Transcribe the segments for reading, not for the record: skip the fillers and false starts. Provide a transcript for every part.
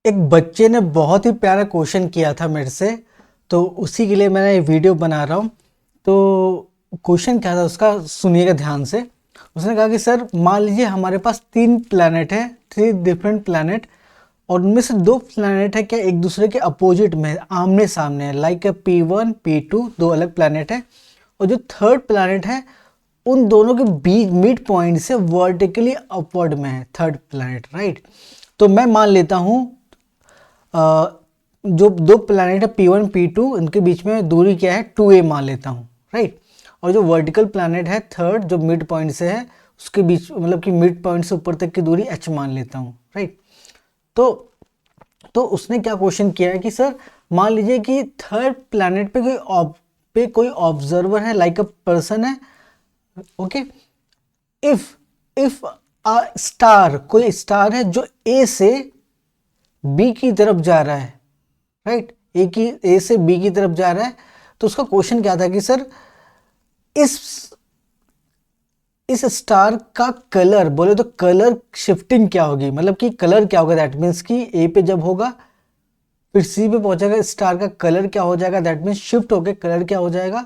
एक बच्चे ने बहुत ही प्यारा क्वेश्चन किया था मेरे से। तो उसी के लिए मैं ये वीडियो बना रहा हूँ। तो क्वेश्चन क्या था उसका, सुनिएगा ध्यान से। उसने कहा कि सर मान लीजिए हमारे पास 3 प्लैनेट है, 3 डिफरेंट प्लैनेट, और उनमें से 2 प्लैनेट है क्या एक दूसरे के अपोजिट में आमने सामने है, लाइक P1 P2, 2 अलग प्लैनेट है। और जो थर्ड प्लैनेट है उन दोनों के बीच मिड पॉइंट से वर्टिकली अपवर्ड में है थर्ड प्लैनेट, राइट। तो मैं मान लेता हूँ जो 2 प्लैनेट है P1 P2, इनके बीच में दूरी क्या है 2a मान लेता हूँ, राइट। और जो वर्टिकल प्लैनेट है थर्ड, जो मिड पॉइंट से है उसके बीच, मतलब कि मिड पॉइंट से ऊपर तक की दूरी h मान लेता हूँ, राइट। तो उसने क्या क्वेश्चन किया है कि सर मान लीजिए कि थर्ड प्लैनेट पे कोई ऑब्जर्वर है, लाइक अ पर्सन है, okay. If if a star, कोई स्टार है जो ए से बी की तरफ जा रहा है, राइट, ए से बी की तरफ जा रहा है। तो उसका क्वेश्चन क्या था कि सर इस स्टार का कलर, बोले तो कलर शिफ्टिंग क्या होगी, मतलब कि कलर क्या होगा, दैट मीन्स कि ए पे जब होगा फिर सी पे पहुंचेगा, स्टार का कलर क्या हो जाएगा, दैट मीन्स शिफ्ट होके कलर क्या हो जाएगा,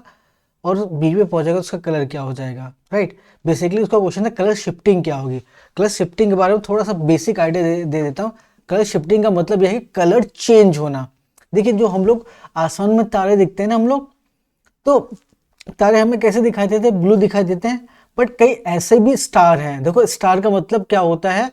और बी पे पहुंचेगा उसका कलर क्या हो जाएगा, राइट। बेसिकली उसका क्वेश्चन है कलर शिफ्टिंग क्या होगी। कलर शिफ्टिंग के बारे में थोड़ा सा बेसिक आइडिया दे देता हूँ। कलर शिफ्टिंग का मतलब यह है कलर चेंज होना। देखिए जो हम लोग आसमान में तारे दिखते हैं ना हम लोग, तो तारे हमें कैसे दिखाई देते हैं, ब्लू दिखाई देते हैं। बट कई ऐसे भी स्टार हैं, देखो स्टार का मतलब क्या होता है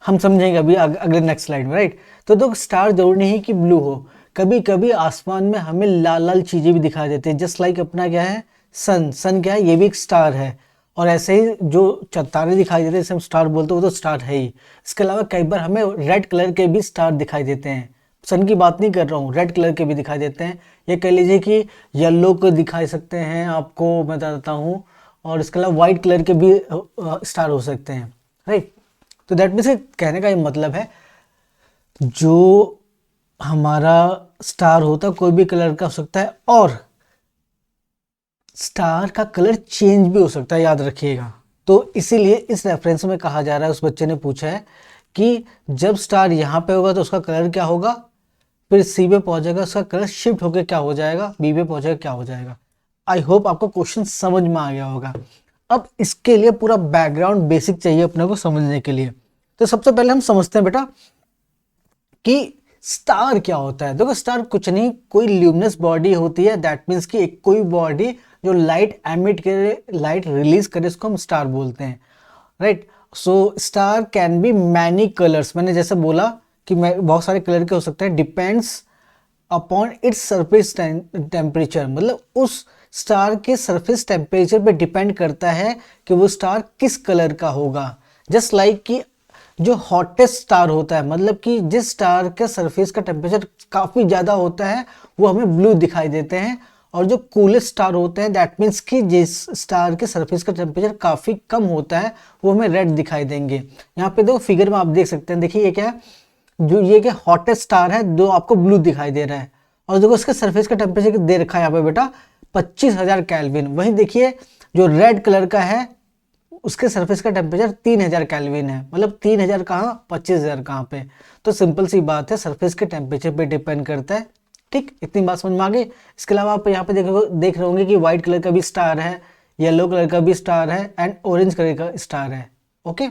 हम समझेंगे अभी अगले नेक्स्ट स्लाइड में, राइट। तो देखो स्टार जरूरी नहीं कि ब्लू हो, कभी कभी आसमान में हमें लाल लाल चीजें भी दिखाई देती है, जस्ट लाइक अपना क्या है सन क्या है, ये भी एक स्टार है। और ऐसे ही जो तारे दिखाई देते हैं जैसे हम स्टार बोलते हैं वो तो स्टार है ही। इसके अलावा कई बार हमें रेड कलर के भी स्टार दिखाई देते हैं। सन की बात नहीं कर रहा हूँ, रेड कलर के भी दिखाई देते हैं। ये कह लीजिए कि येलो को दिखाई सकते हैं, आपको मैं बताता हूँ। और इसके अलावा व्हाइट कलर के भी स्टार हो सकते हैं, राइट। तो दैट मीन्स कहने का ये मतलब है जो हमारा स्टार होता है कोई भी कलर का हो सकता है, और स्टार का कलर चेंज भी हो सकता है, याद रखिएगा। तो इसीलिए इस रेफरेंस में कहा जा रहा है, उस बच्चे ने पूछा है कि जब स्टार यहाँ पे होगा तो उसका कलर क्या होगा, फिर सी पे पहुंचेगा उसका कलर शिफ्ट होकर क्या हो जाएगा, बी पे पहुंचेगा क्या हो जाएगा। आई होप आपको क्वेश्चन समझ में आ गया होगा। अब इसके लिए पूरा बैकग्राउंड बेसिक चाहिए अपने को समझने के लिए। तो सबसे पहले हम समझते हैं बेटा कि स्टार क्या होता है। देखो स्टार कुछ नहीं, कोई ल्यूमिनस बॉडी होती है, दैट मीन्स कि एक कोई बॉडी जो लाइट एमिट करे, लाइट रिलीज करे, इसको हम स्टार बोलते हैं, right. So star can be many colours, मैंने जैसे बोला कि मैं बहुत सारे कलर के हो सकते हैं, depends upon its surface temperature, मतलब उस स्टार के सरफेस टेम्परेचर पे डिपेंड करता है कि वो स्टार किस कलर का होगा। जस्ट लाइक कि जो हॉटेस्ट स्टार होता है, मतलब कि जिस स्टार के सरफेस का टेम्परेचर काफ़ी ज़्यादा होता है वो हमें ब्लू दिखाई देते हैं, और जो कूलेस्ट स्टार होते हैं दैट मीन्स कि जिस स्टार के सरफेस का टेम्परेचर काफ़ी कम होता है वो हमें रेड दिखाई देंगे। यहाँ पे देखो फिगर में आप देख सकते हैं, देखिए ये क्या है, जो ये क्या हॉटेस्ट स्टार है जो आपको ब्लू दिखाई दे रहा है, और देखो इसके सरफेस का टेम्परेचर दे रखा है यहाँ पे बेटा 25,000 केल्विन। वहीं देखिए जो रेड कलर का है उसके सरफेस का टेम्परेचर 3,000 केल्विन है, मतलब 3,000 कहाँ 25,000 कहाँ पे। तो सिंपल सी बात है, सरफेस के टेम्परेचर पे डिपेंड करता है। ठीक, इतनी बात समझ में आ गई। इसके अलावा आप यहाँ पे देख रहे होंगे कि व्हाइट कलर का भी स्टार है, येलो कलर का भी स्टार है, एंड ऑरेंज कलर का स्टार है, ओके।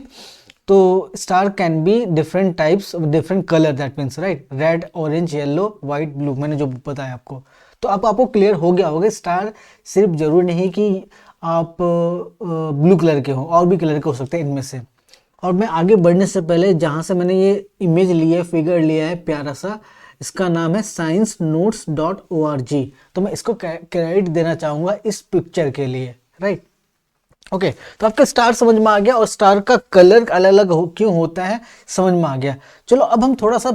तो star can be different types, different colour, that means right, red orange yellow white blue, मैंने जो बताया आपको। तो अब आपको क्लियर हो गया होगा स्टार सिर्फ जरूर नहीं कि आप ब्लू कलर के हो, और भी कलर के हो सकते हैं इनमें से। और मैं आगे बढ़ने से पहले जहाँ से मैंने ये इमेज लिया है, फिगर लिया है प्यारा सा, इसका नाम है sciencenotes.org। तो मैं इसको क्रेडिट देना चाहूँगा इस पिक्चर के लिए, राइट। ओके, तो आपका स्टार समझ में आ गया, और स्टार का कलर अलग अलग क्यों होता है समझ में आ गया। चलो अब हम थोड़ा सा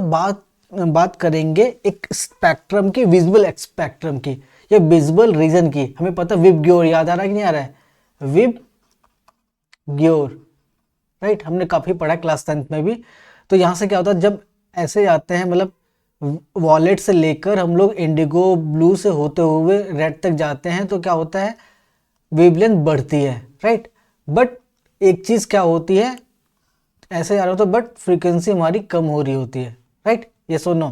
बात करेंगे एक स्पेक्ट्रम की, विजिबल स्पेक्ट्रम की, या विजिबल रीजन की। हमें पता विब ग्योर याद आ रहा है कि नहीं आ रहा है, विब ग्योर, राइट, हमने काफी पढ़ा क्लास 10th में भी। तो यहाँ से क्या होता है जब ऐसे जाते हैं, मतलब वॉलेट से लेकर हम लोग इंडिगो ब्लू से होते हुए रेड तक जाते हैं, तो क्या होता है वेवलेंथ बढ़ती है, राइट। बट एक चीज क्या होती है, ऐसे जा रहा हो तो बट फ्रीक्वेंसी हमारी कम हो रही होती है, राइट, यस और नो।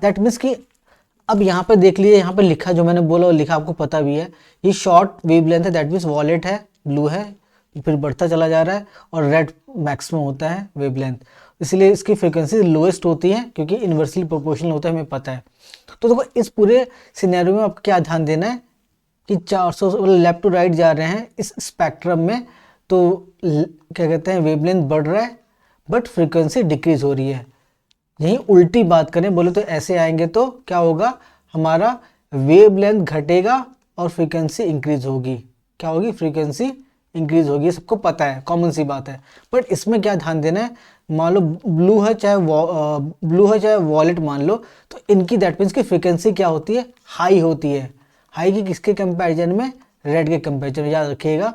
दैट मीन्स कि अब यहाँ पे देख लीजिए, यहाँ पे लिखा जो मैंने बोला और लिखा आपको पता भी है, ये शॉर्ट वेवलेंथ है, दैट मीन्स वॉलेट है, ब्लू है, फिर बढ़ता चला जा रहा है, और रेड मैक्सिमम होता है वेवलेंथ, इसलिए इसकी फ्रीक्वेंसी लोएस्ट होती है क्योंकि इन्वर्सली प्रोपोर्शनल होता है, हमें पता है। तो देखो इस पूरे सिनेरियो में आपको क्या ध्यान देना है कि 400 लेफ्ट टू राइट जा रहे हैं इस स्पेक्ट्रम में, तो क्या कहते हैं, वेवलेंथ बढ़ रहा है बट फ्रीक्वेंसी डिक्रीज हो रही है। यही उल्टी बात करें बोले तो ऐसे आएंगे तो क्या होगा, हमारा वेवलेंथ घटेगा और फ्रीक्वेंसी इंक्रीज होगी। क्या होगी, फ्रीक्वेंसी इंक्रीज होगी, ये सबको पता है, कॉमन सी बात है। बट इसमें क्या ध्यान देना है, मान लो ब्लू है चाहे वॉलेट मान लो, तो इनकी दैट मीन्स की फ्रीक्वेंसी क्या होती है, हाई होती है। हाई की किसके कंपैरिजन में, रेड के कंपैरिजन में, याद रखिएगा।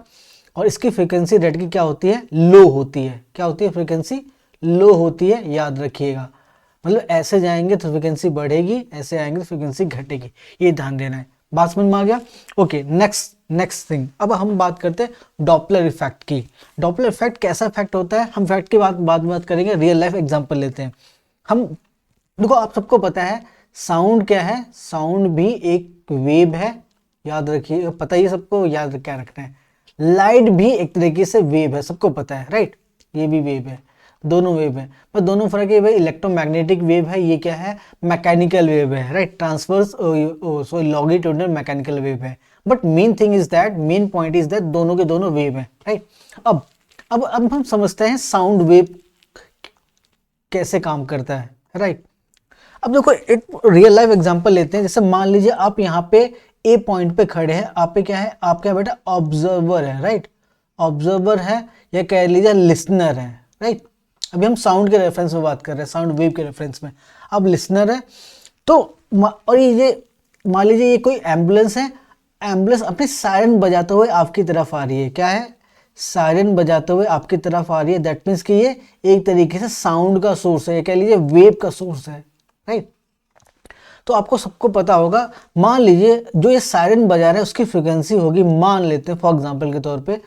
और इसकी फ्रीक्वेंसी रेड की क्या होती है, लो होती है। क्या होती है, फ्रीक्वेंसी लो होती है, याद रखिएगा। मतलब ऐसे जाएंगे तो फ्रीक्वेंसी बढ़ेगी, ऐसे आएंगे तो फ्रीक्वेंसी घटेगी, ये ध्यान देना है। बात समझ में आ गया? ओके, नेक्स्ट थिंग, अब हम बात करते हैं डॉपलर इफेक्ट की। डॉपलर इफेक्ट कैसा इफेक्ट होता है, हम इफेक्ट की बाद में बात करेंगे, रियल लाइफ एग्जांपल लेते हैं हम। देखो आप सबको पता है साउंड क्या है, साउंड भी एक वेव है, याद रखिए, पता ही सबको, याद क्या रखना है। लाइट भी एक तरीके से वेव है, सबको पता है, राइट, ये भी वेव है, दोनों वेव है, पर दोनों फर्क है भाई, इलेक्ट्रोमैग्नेटिक वेव है, ये क्या है, मैकेनिकल वेव है, right, transverse longitudinal mechanical wave है। But main thing is that, main point is that दोनों के दोनों वेव है, राइट। अब हम समझते हैं साउंड वेव कैसे काम करता है, राइट। अब देखो एक रियल लाइफ एग्जांपल लेते हैं, जैसे मान लीजिए आप यहाँ पे ए पॉइंट पे खड़े हैं, आप पे क्या है, आप क्या बेटा, ऑब्जर्वर है, राइट, ऑब्जर्वर है, या कह लीजिए लिसनर है, राइट। अभी हम साउंड के रेफरेंस में बात कर रहे हैं, साउंड वेव के रेफरेंस में। अब लिसनर है तो और ये मान लीजिए ये कोई एम्बुलेंस है, एम्बुलेंस अपनी सायरन बजाते हुए आपकी तरफ आ रही है। क्या है, सायरन बजाते हुए आपकी तरफ आ रही है, दैट मीन्स कि ये एक तरीके से साउंड का सोर्स है, कह लीजिए वेव का सोर्स है, राइट। तो आपको सबको पता होगा, मान लीजिए जो ये सायरन बजा रहा है उसकी फ्रिक्वेंसी होगी, मान लेते हैं फॉर एग्जांपल के तौर पे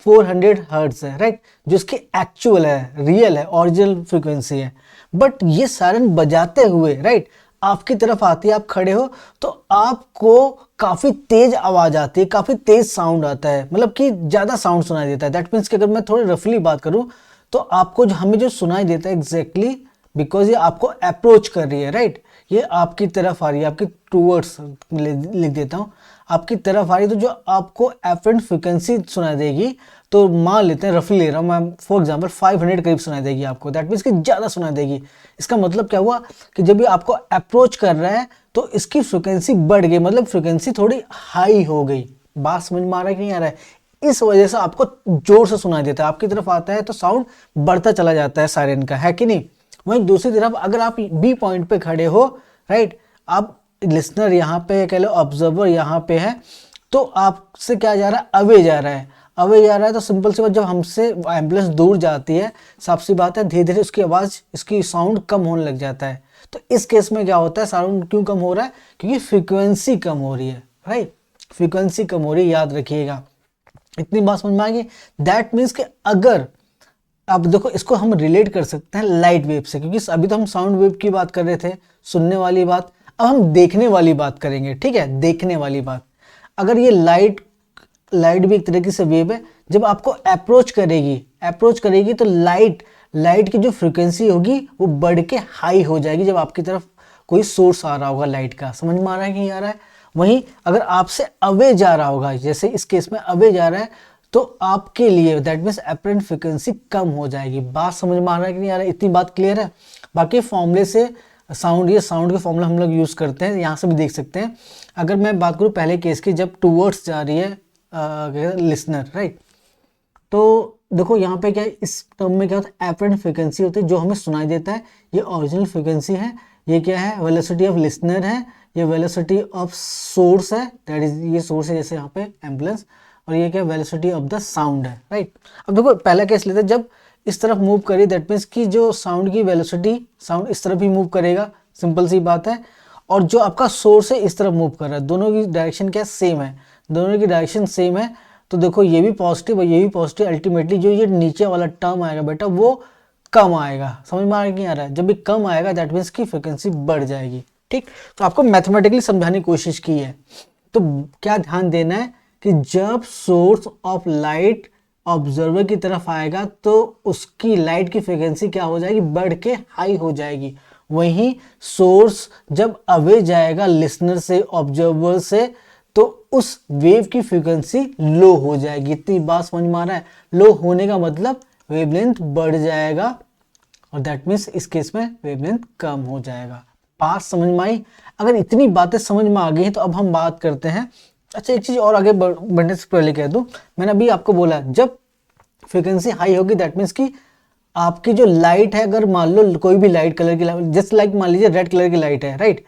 400 हर्ट्ज है, राइट, जो इसकी एक्चुअल है, रियल है, ओरिजिनल फ्रीक्वेंसी है। बट ये सायरन बजाते हुए, राइट, आपकी तरफ आती है, आप खड़े हो तो आपको काफ़ी तेज आवाज़ आती है, काफ़ी तेज साउंड आता है, मतलब कि ज़्यादा साउंड सुनाई देता है। दैट मीन्स कि अगर मैं थोड़ी रफली बात करूँ तो आपको हमें जो सुनाई देता है एग्जैक्टली, बिकॉज ये आपको अप्रोच कर रही है, राइट, ये आपकी तरफ आ रही है, आपकी टूवर्ड्स लिख देता हूँ, आपकी तरफ आ रही है, तो जो आपको एफरेंट फ्रिक्वेंसी सुनाई देगी, तो मान लेते हैं रफली ले रहा हूँ मैं, फॉर एग्जांपल 500 करीब सुनाई देगी आपको, दैट मीन्स कि ज़्यादा सुनाई देगी। इसका मतलब क्या हुआ कि जब ये आपको अप्रोच कर रहा है तो इसकी फ्रिक्वेंसी बढ़ गई, मतलब फ्रिक्वेंसी थोड़ी हाई हो गई। बात समझ में आ रहा है कि नहीं आ रहा है? इस वजह से आपको जोर से सुनाई देता है, आपकी तरफ आता है तो साउंड बढ़ता चला जाता है सायरन का, है कि नहीं। वहीं दूसरी तरफ अगर आप बी पॉइंट पे खड़े हो, राइट, आप लिसनर यहाँ पे कह लो, ऑब्जर्वर यहाँ पे है, तो आपसे क्या जा रहा है, अवे जा रहा है, अवे जा रहा है, तो सिंपल सी बात, जब हमसे एम्बुलेंस दूर जाती है, साफ सी बात है, धीरे धीरे उसकी आवाज़, इसकी साउंड कम होने लग जाता है। तो इस केस में क्या होता है, साउंड क्यों कम हो रहा है, क्योंकि फ्रीक्वेंसी कम हो रही है, राइट, फ्रीक्वेंसी कम हो रही है, याद रखिएगा। इतनी बात समझ में आएगी। दैट मीन्स कि अगर अब देखो इसको हम रिलेट कर सकते हैं लाइट वेव से, क्योंकि अभी तो हम साउंड वेव की बात कर रहे थे, सुनने वाली बात, अब हम देखने वाली बात करेंगे, ठीक है, देखने वाली बात। अगर ये लाइट भी एक तरीके से वेव है, जब आपको अप्रोच करेगी तो लाइट की जो फ्रिक्वेंसी होगी वो बढ़ के हाई हो जाएगी, जब आपकी तरफ कोई सोर्स आ रहा होगा लाइट का। समझ में आ रहा है कि नहीं आ रहा है? वहीं अगर आपसे अवे जा रहा होगा, जैसे इस केस में अवे जा रहा है, तो आपके लिए दैट मीन्स अपरेंट फ्रिक्वेंसी कम हो जाएगी। बात समझ में आ रहा है कि नहीं आ रहा है? इतनी बात क्लियर है? बाकी फॉर्मूले से साउंड के फॉर्मूला हम लोग यूज़ करते हैं, यहाँ से भी देख सकते हैं। अगर मैं बात करूँ पहले केस की, जब टूवर्ड्स जा रही है लिसनर, राइट, तो देखो यहाँ पे क्या है, इस टर्म में क्या होता है, एपरेंट फ्रिक्वेंसी होती है, जो हमें सुनाई देता है, ये ओरिजिनल फ्रिक्वेंसी है। ये क्या है, वेलोसिटी ऑफ लिसनर है, ये वेलोसिटी ऑफ सोर्स है, दैट इज ये सोर्स है, जैसे यहाँ पे एम्बुलेंस, और ये क्या, वेलोसिटी ऑफ द साउंड है, राइट। अब देखो पहला केस लेते हैं, जब इस तरफ मूव करी, दैट मीन्स कि जो साउंड की वेलोसिटी, साउंड इस तरफ ही मूव करेगा, सिंपल सी बात है। और जो आपका सोर्स है इस तरफ मूव कर रहा है, दोनों की डायरेक्शन क्या सेम है, दोनों की डायरेक्शन सेम है। तो देखो ये भी पॉजिटिव और ये भी पॉजिटिव, अल्टीमेटली जो ये नीचे वाला टर्म आएगा बेटा, वो कम आएगा। समझ में आ रहा है कि नहीं आ रहा है? जब भी कम आएगा दैट मीन्स की फ्रिक्वेंसी बढ़ जाएगी। ठीक, तो आपको मैथमेटिकली समझाने की कोशिश की है। तो क्या ध्यान देना है कि जब सोर्स ऑफ लाइट ऑब्जर्वर की तरफ आएगा तो उसकी लाइट की फ्रिक्वेंसी क्या हो जाएगी, बढ़ के हाई हो जाएगी। वहीं सोर्स जब अवे जाएगा लिसनर से, ऑब्जर्वर से, तो उस वेव की फ्रीक्वेंसी लो हो जाएगी। इतनी बात समझ में आ रहा है? लो होने का मतलब वेवलेंथ बढ़ जाएगा और दैट मीन्स इस केस में वेवलेंथ कम हो जाएगा। बात समझ में आई? अगर इतनी बातें समझ में आ गई हैं तो अब हम बात करते हैं। अच्छा, एक चीज और आगे बढ़ने से पहले कह दूं, मैंने अभी आपको बोला जब फ्रीक्वेंसी हाई होगी दैट मीन्स कि आपकी जो लाइट है, अगर मान लो कोई भी लाइट कलर की, जस्ट लाइक मान लीजिए रेड कलर की लाइट है, राइट?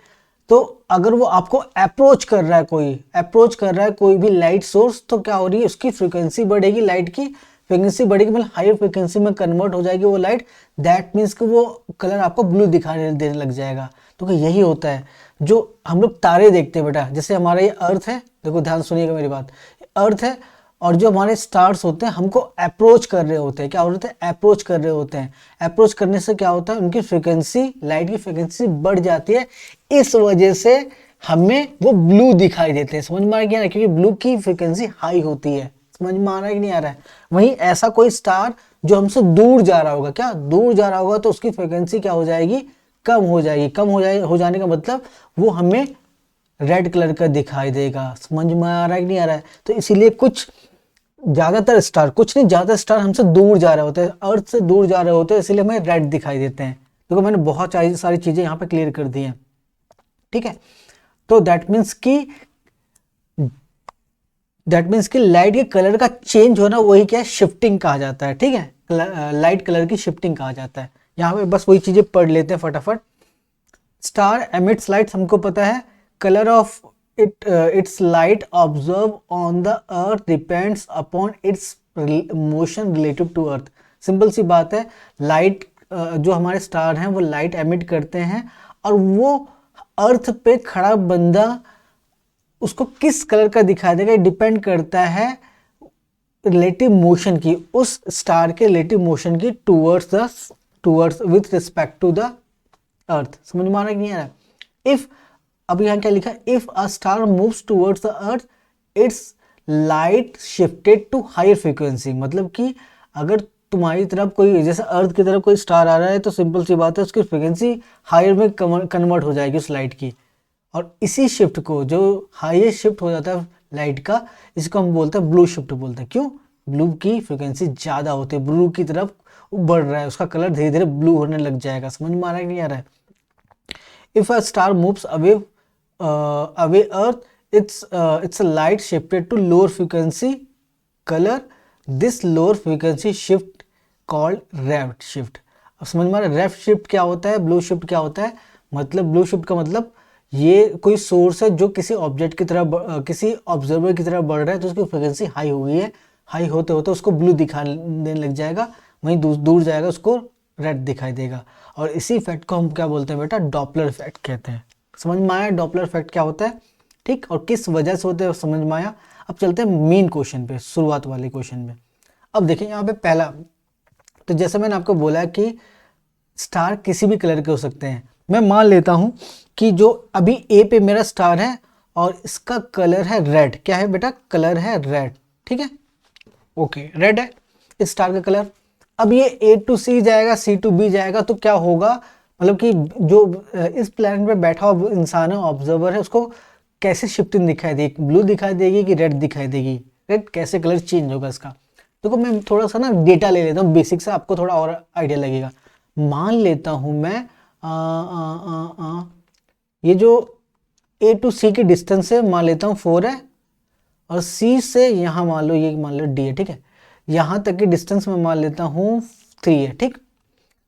तो अगर वो आपको अप्रोच कर रहा है, कोई भी लाइट सोर्स, तो क्या हो रही है, उसकी फ्रीक्वेंसी बढ़ेगी, लाइट की फ्रीक्वेंसी बढ़ेगी, मतलब हायर फ्रीक्वेंसी में कन्वर्ट हो जाएगी वो लाइट। दैट मीन्स कि वो कलर आपको ब्लू दिखाने देने लग जाएगा। तो यही होता है जो हम लोग तारे देखते हैं बेटा। जैसे हमारा ये अर्थ है, देखो ध्यान सुनिएगा मेरी बात, अर्थ है और जो हमारे स्टार्स होते हैं हमको अप्रोच कर रहे होते हैं। क्या होते हैं? अप्रोच कर रहे होते हैं। अप्रोच करने से क्या होता है, उनकी फ्रीक्वेंसी, लाइट की फ्रीक्वेंसी बढ़ जाती है। इस वजह से हमें वो ब्लू दिखाई देते हैं। समझ में आ गया ना? क्योंकि ब्लू की फ्रीक्वेंसी हाई होती है। समझ में आ रहा है कि नहीं आ रहा है? वहीं ऐसा कोई स्टार जो हमसे दूर जा रहा होगा, क्या दूर जा रहा होगा, तो उसकी फ्रीक्वेंसी क्या हो जाएगी, कम हो जाएगी। कम हो जाने का मतलब वो हमें रेड कलर का दिखाई देगा। समझ में आ रहा है कि नहीं आ रहा है? तो इसीलिए कुछ ज्यादातर स्टार, कुछ नहीं, ज्यादा स्टार हमसे दूर जा रहे होते हैं, अर्थ से दूर जा रहे होते हैं, इसलिए हमें रेड दिखाई देते हैं। देखो मैंने बहुत सारी चीजें यहाँ पे क्लियर कर दी हैं। ठीक है, तो दैट मीन्स कि लाइट के कलर का चेंज होना, वही क्या है, शिफ्टिंग कहा जाता है। ठीक है, लाइट कलर की शिफ्टिंग कहा जाता है। यहाँ पे बस वही चीजें पढ़ लेते हैं फटाफट। स्टार एमिट्स लाइट, हमको पता है। Colour of its light observed on the earth depends upon its motion relative to earth। Simple सी बात है, लाइट जो हमारे स्टार हैं वो लाइट एमिट करते हैं और वो अर्थ पे खड़ा बंदा उसको किस कलर का दिखाई देगा, डिपेंड करता है रिलेटिव मोशन की, उस स्टार के रिलेटिव मोशन की towards with respect to the earth. समझ में आ रहा है कि नहीं आ रहा है? इफ, अब यहाँ क्या लिखा है, if a star moves towards the earth its light shifted to higher frequency. मतलब कि अगर तुम्हारी तरफ कोई, जैसे अर्थ की तरफ कोई स्टार आ रहा है, तो सिंपल सी बात है उसकी फ्रीक्वेंसी हायर में कन्वर्ट हो जाएगी उस लाइट की। और इसी शिफ्ट को, जो हाईएस्ट शिफ्ट हो जाता है लाइट का, इसको हम बोलते हैं ब्लू शिफ्ट बोलते हैं। क्यों? ब्लू की फ्रीक्वेंसी ज़्यादा होती है, ब्लू की तरफ बढ़ रहा है, उसका कलर धीरे धीरे ब्लू होने लग जाएगा। समझ में आ रहा है कि नहीं आ रहा है? If a star moves away earth it's a light shifted to lower frequency color, this lower frequency shift called red shift. अब समझ में आ रहा है रेफ्ट शिफ्ट क्या होता है, ब्लू शिफ्ट क्या होता है? मतलब ब्लू शिफ्ट का मतलब ये कोई सोर्स है जो किसी ऑब्जेक्ट की तरफ, किसी ऑब्जर्वर की तरफ बढ़ रहा है, तो उसकी फ्रिक्वेंसी हाई हो गई है, हाई होते होते उसको ब्लू दिखाने लग जाएगा, वहीं दूर जाएगा उसको रेड दिखाई देगा। और इसी इफेक्ट को हम क्या बोलते हैं बेटा, डॉपलर इफेक्ट कहते हैं। समझ में आया डॉपलर इफेक्ट क्या होता है? ठीक, और किस वजह से होते हैं समझ में आया। अब चलते हैं मेन क्वेश्चन पे, शुरुआत वाले क्वेश्चन में। अब देखिए यहाँ पे पहला, तो जैसे मैंने आपको बोला कि स्टार किसी भी कलर के हो सकते हैं। मैं मान लेता हूं कि जो अभी ए पे मेरा स्टार है और इसका कलर है रेड। क्या है बेटा? कलर है रेड। ठीक है, ओके, रेड है इस स्टार का कलर। अब ये ए टू सी जाएगा, सी टू बी जाएगा, तो क्या होगा, मतलब कि जो इस प्लैनेट पे बैठा हुआ इंसान है, ऑब्जर्वर है, उसको कैसे शिफ्टिंग दिखाई देगी, ब्लू दिखाई देगी कि रेड दिखाई देगी, रेड कैसे कलर चेंज होगा इसका। देखो मैं थोड़ा सा ना डेटा ले लेता हूँ बेसिक से, आपको थोड़ा और आइडिया लगेगा। मान लेता हूँ मैं ये जो ए टू सी की डिस्टेंस है, मान लेता हूँ 4 है, और सी से यहाँ मान लो, ये मान लो डी है। ठीक है, यहाँ तक की डिस्टेंस मैं मान लेता हूँ 3 है। ठीक,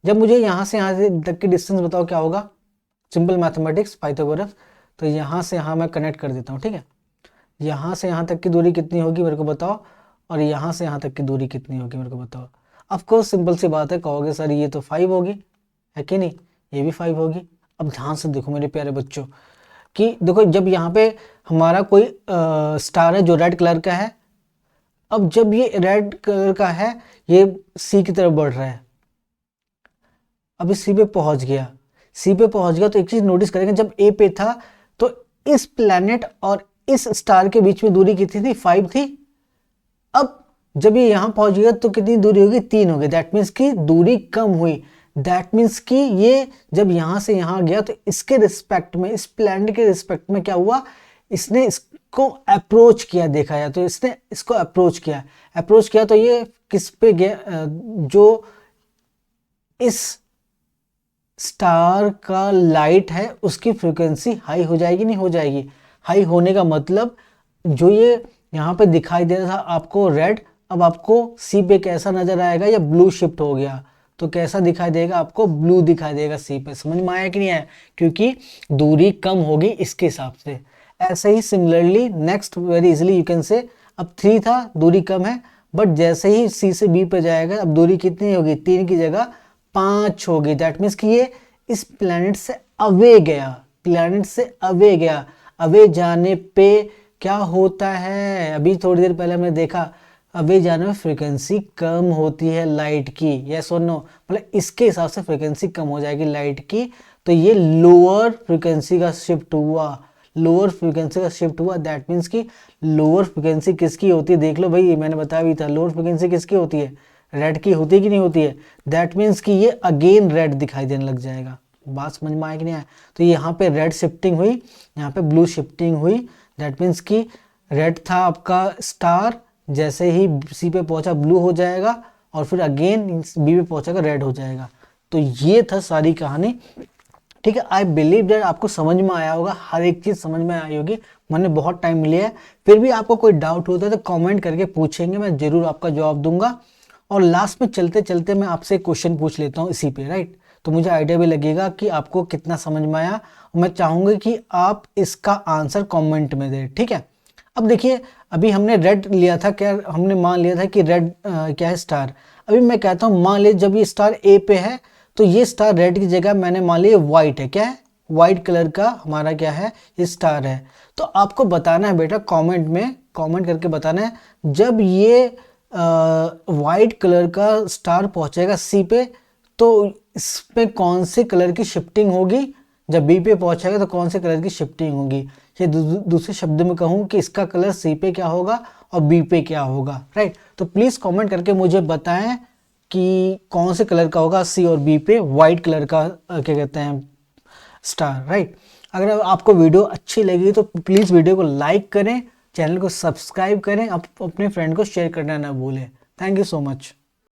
जब मुझे यहाँ से तक की डिस्टेंस बताओ क्या होगा, सिंपल मैथमेटिक्स, पाइथागोरस। तो यहाँ से यहाँ मैं कनेक्ट कर देता हूँ। ठीक है, यहाँ से यहाँ तक की दूरी कितनी होगी मेरे को बताओ, और यहाँ से यहाँ तक की दूरी कितनी होगी मेरे को बताओ। ऑफकोर्स सिंपल सी बात है, कहोगे सर ये तो 5 होगी, है कि नहीं, ये भी 5 होगी। अब ध्यान से देखो मेरे प्यारे बच्चों कि देखो जब यहाँ पे हमारा कोई स्टार है जो रेड कलर का है, अब जब ये रेड कलर का है, ये सी की तरफ बढ़ रहा है, अभी सी पे पहुंच गया, सी पे पहुंच गया तो एक चीज नोटिस करेंगे, जब ए पे था तो इस प्लैनेट और इस स्टार के बीच में दूरी कितनी थी, 5 थी। अब जब ये यहां पहुंच गया तो कितनी दूरी होगी, 3 होगी। दैट मीन्स की दूरी कम हुई। दैट मीन्स कि ये जब यहां से यहां गया तो इसके रिस्पेक्ट में, इस प्लैनेट के रिस्पेक्ट में क्या हुआ, इसने इसको अप्रोच किया, देखा जाए तो इसने इसको अप्रोच किया। अप्रोच किया तो ये किस पे गया, जो इस स्टार का लाइट है उसकी फ्रीक्वेंसी हाई हो जाएगी, नहीं हो जाएगी। हाई होने का मतलब जो ये यहाँ पे दिखाई दे रहा था आपको रेड, अब आपको सी पे कैसा नजर आएगा, या ब्लू शिफ्ट हो गया तो कैसा दिखाई देगा, आपको ब्लू दिखाई देगा सी पे। समझ में आया कि नहीं आया, क्योंकि दूरी कम होगी इसके हिसाब से। ऐसे ही similarly next very easily you can say, अब 3 था, दूरी कम है, बट जैसे ही सी से बी पे जाएगा अब दूरी कितनी होगी, 3 की जगह 5 होगी। दैट मीन्स कि ये इस प्लैनेट से अवे गया, प्लैनेट से अवे गया। अवे जाने पे क्या होता है, अभी थोड़ी देर पहले हमने देखा, अवे जाने में फ्रीक्वेंसी कम होती है लाइट की, यस और नो, मतलब इसके हिसाब से फ्रीक्वेंसी कम हो जाएगी लाइट की। तो ये लोअर फ्रीक्वेंसी का शिफ्ट हुआ, लोअर फ्रीक्वेंसी का शिफ्ट हुआ। दैट मीन्स कि लोअर फ्रीक्वेंसी किसकी होती है, देख लो भाई, मैंने बताया भी था, लोअर फ्रीक्वेंसी किसकी होती है, रेड की होती है कि नहीं होती है। दैट मीन्स कि ये अगेन रेड दिखाई देने लग जाएगा। बात समझ में आया कि नहीं आया, तो यहाँ पे रेड शिफ्टिंग हुई, यहाँ पे ब्लू शिफ्टिंग हुई। दैट मीन्स कि रेड था आपका स्टार, जैसे ही सी पे पहुंचा ब्लू हो जाएगा, और फिर अगेन बी पे पहुंचेगा रेड हो जाएगा। तो ये था सारी कहानी, ठीक है। आई बिलीव दैट आपको समझ में आया होगा, हर एक चीज समझ में आई होगी। मैंने बहुत टाइम लिया है, फिर भी आपको कोई डाउट होता है तो कमेंट करके पूछेंगे, मैं जरूर आपका जवाब दूंगा। और लास्ट में चलते चलते मैं आपसे क्वेश्चन पूछ लेता हूँ इसी पे, राइट, तो मुझे आइडिया भी लगेगा कि आपको कितना समझ में आया। मैं चाहूंगा कि आप इसका आंसर कमेंट में दें, ठीक है। अब देखिए, अभी हमने रेड लिया था, क्या हमने मान लिया था कि रेड क्या है, स्टार। अभी मैं कहता हूँ मान लीजिए जब ये स्टार ए पे है तो ये स्टार रेड की जगह मैंने मान लिया व्हाइट है, क्या है, व्हाइट कलर का हमारा क्या है, ये स्टार है। तो आपको बताना है बेटा, कमेंट में कमेंट करके बताना है, जब ये वाइट कलर का स्टार पहुंचेगा सी पे तो इसमें कौन से कलर की शिफ्टिंग होगी, जब बी पे पहुंचेगा तो कौन से कलर की शिफ्टिंग होगी। ये दूसरे शब्द में कहूँ कि इसका कलर सी पे क्या होगा और बी पे क्या होगा, राइट। तो प्लीज़ कमेंट करके मुझे बताएं कि कौन से कलर का होगा सी और बी पे वाइट कलर का क्या कहते हैं, स्टार, राइट। अगर आपको वीडियो अच्छी लगी तो प्लीज़ वीडियो को लाइक करें, चैनल को सब्सक्राइब करें, अपने फ्रेंड को शेयर करना ना भूलें। Thank you so much.